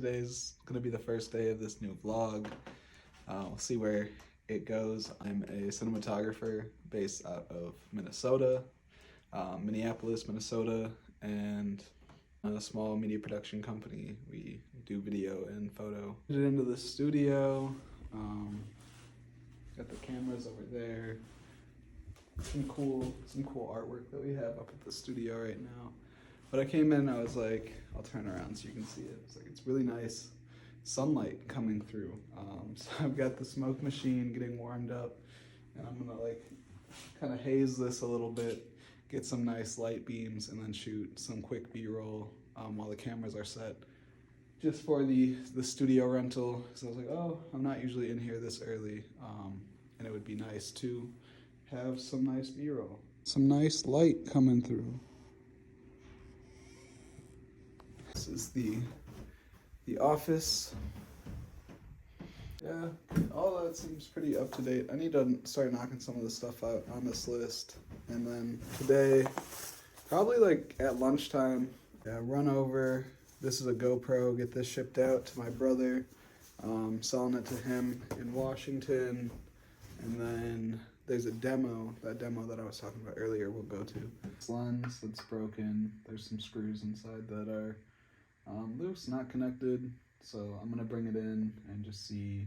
Today's gonna be the first day of this new vlog. We'll see where it goes. I'm a cinematographer based out of Minnesota, Minneapolis, Minnesota, and a small media production company. We do video and photo. Get into the studio. Got the cameras over there. Some cool artwork that we have up at the studio right now. But I came in, I was like, I'll turn around so you can see it. It's like, it's really nice sunlight coming through. So I've got the smoke machine getting warmed up, and I'm gonna like kind of haze this a little bit, get some nice light beams, and then shoot some quick B-roll while the cameras are set, just for the studio rental. So I was like, oh, I'm not usually in here this early, and it would be nice to have some nice B-roll. Some nice light coming through. This is the office. Yeah, all that seems pretty up to date. I need to start knocking some of the stuff out on this list. And then today, probably like at lunchtime, run over. This is a GoPro, get this shipped out to my brother. Selling it to him in Washington. And then there's a demo, that demo that I was talking about earlier we'll go to. This lens that's broken, there's some screws inside that are loose, not connected, so I'm gonna bring it in and just see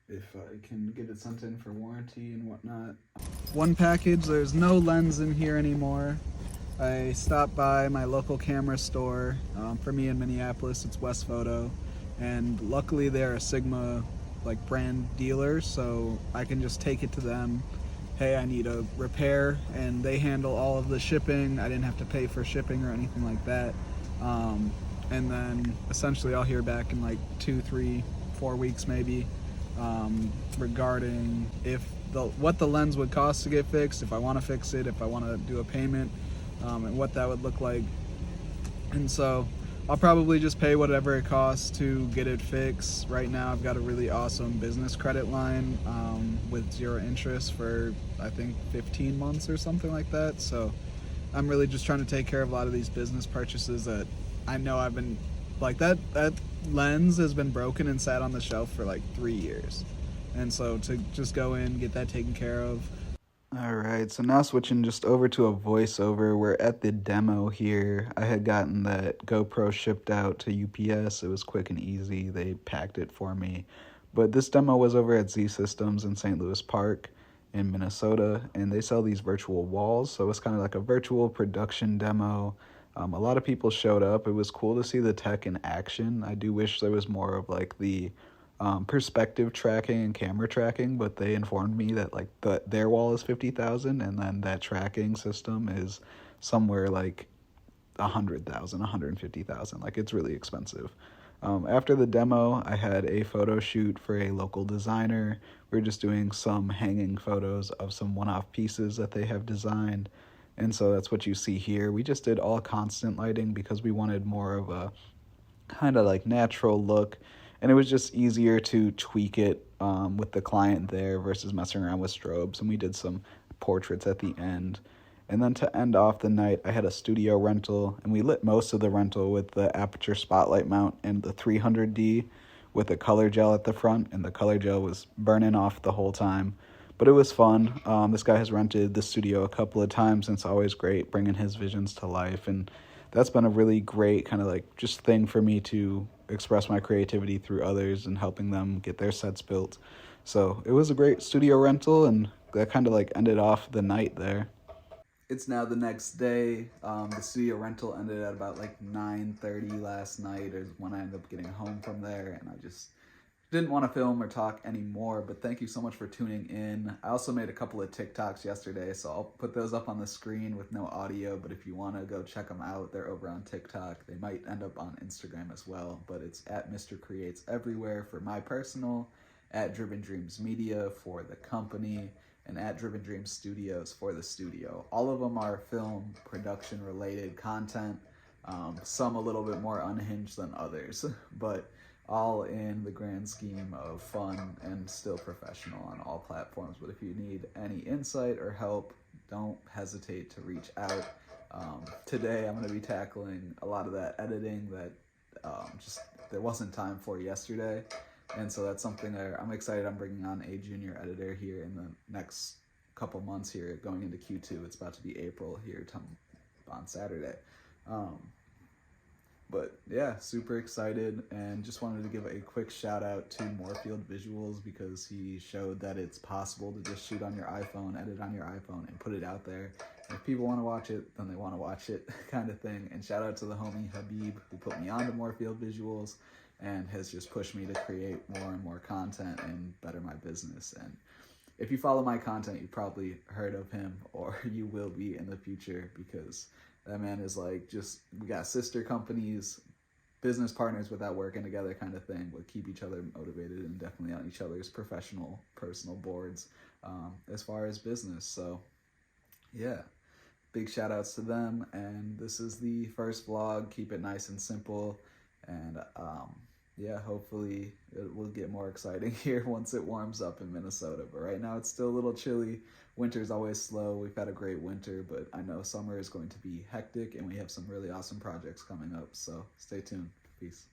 if I can get it sent in for warranty and whatnot. One package, there's no lens in here anymore. I stopped by my local camera store. For me in Minneapolis, it's West Photo, and luckily they're a Sigma like brand dealer, so I can just take it to them. Hey, I need a repair, and they handle all of the shipping. I didn't have to pay for shipping or anything like that. And then essentially I'll hear back in like 2, 3, 4 weeks maybe, regarding what the lens would cost to get fixed, if I want to fix it, if I want to do a payment, and what that would look like. And so I'll probably just pay whatever it costs to get it fixed. Right now I've got a really awesome business credit line with 0 interest for I think 15 months or something like that. So I'm really just trying to take care of a lot of these business purchases that I know I've been, like that lens has been broken and sat on the shelf for like 3 years. And so to just go in, get that taken care of. All right, so now switching just over to a voiceover. We're at the demo here. I had gotten that GoPro shipped out to UPS. It was quick and easy. They packed it for me. But this demo was over at Z Systems in St. Louis Park in Minnesota, and they sell these virtual walls. So it's kind of like a virtual production demo. A lot of people showed up. It was cool to see the tech in action. I do wish there was more of like the perspective tracking and camera tracking, but they informed me that like their wall is 50,000, and then that tracking system is somewhere like 100,000, 150,000. Like, it's really expensive. After the demo, I had a photo shoot for a local designer. We were just doing some hanging photos of some one-off pieces that they have designed. And so that's what you see here. We just did all constant lighting because we wanted more of a kind of like natural look. And it was just easier to tweak it with the client there versus messing around with strobes. And we did some portraits at the end. And then to end off the night, I had a studio rental, and we lit most of the rental with the aperture spotlight mount and the 300D with a color gel at the front, and the color gel was burning off the whole time. But it was fun. This guy has rented the studio a couple of times, and it's always great bringing his visions to life. And that's been a really great kind of like just thing for me to express my creativity through others and helping them get their sets built. So it was a great studio rental, and that kind of like ended off the night there. It's now the next day. The studio rental ended at about like 9:30 last night, is when I ended up getting home from there, and I just didn't want to film or talk anymore. But thank you so much for tuning in. I also made a couple of TikToks yesterday, so I'll put those up on the screen with no audio, but if you want to go check them out, they're over on TikTok. They might end up on Instagram as well, but it's at Mr. Creates everywhere for my personal, at Driven Dreams Media for the company, and at Driven Dreams Studios for the studio. All of them are film production related content, some a little bit more unhinged than others, but all in the grand scheme of fun and still professional on all platforms. But if you need any insight or help, don't hesitate to reach out. Today I'm going to be tackling a lot of that editing, that just there wasn't time for yesterday. And so that's something I'm excited. I'm bringing on a junior editor here in the next couple months here going into Q2. It's about to be April here on Saturday. But yeah, super excited, and just wanted to give a quick shout out to Moorfield Visuals, because he showed that it's possible to just shoot on your iPhone, edit on your iPhone, and put it out there. And if people want to watch it, then they want to watch it, kind of thing. And shout out to the homie Habib, who put me on to Moorfield Visuals and has just pushed me to create more and more content and better my business. And if you follow my content, you probably heard of him, or you will be in the future, because that man is like, just, we got sister companies, business partners without working together kind of thing, but keep each other motivated and definitely on each other's personal boards as far as business. So yeah, big shout outs to them. And this is the first vlog. Keep it nice and simple. And yeah, hopefully it will get more exciting here once it warms up in Minnesota. But right now it's still a little chilly. Winter's always slow. We've had a great winter, but I know summer is going to be hectic, and we have some really awesome projects coming up. So stay tuned. Peace.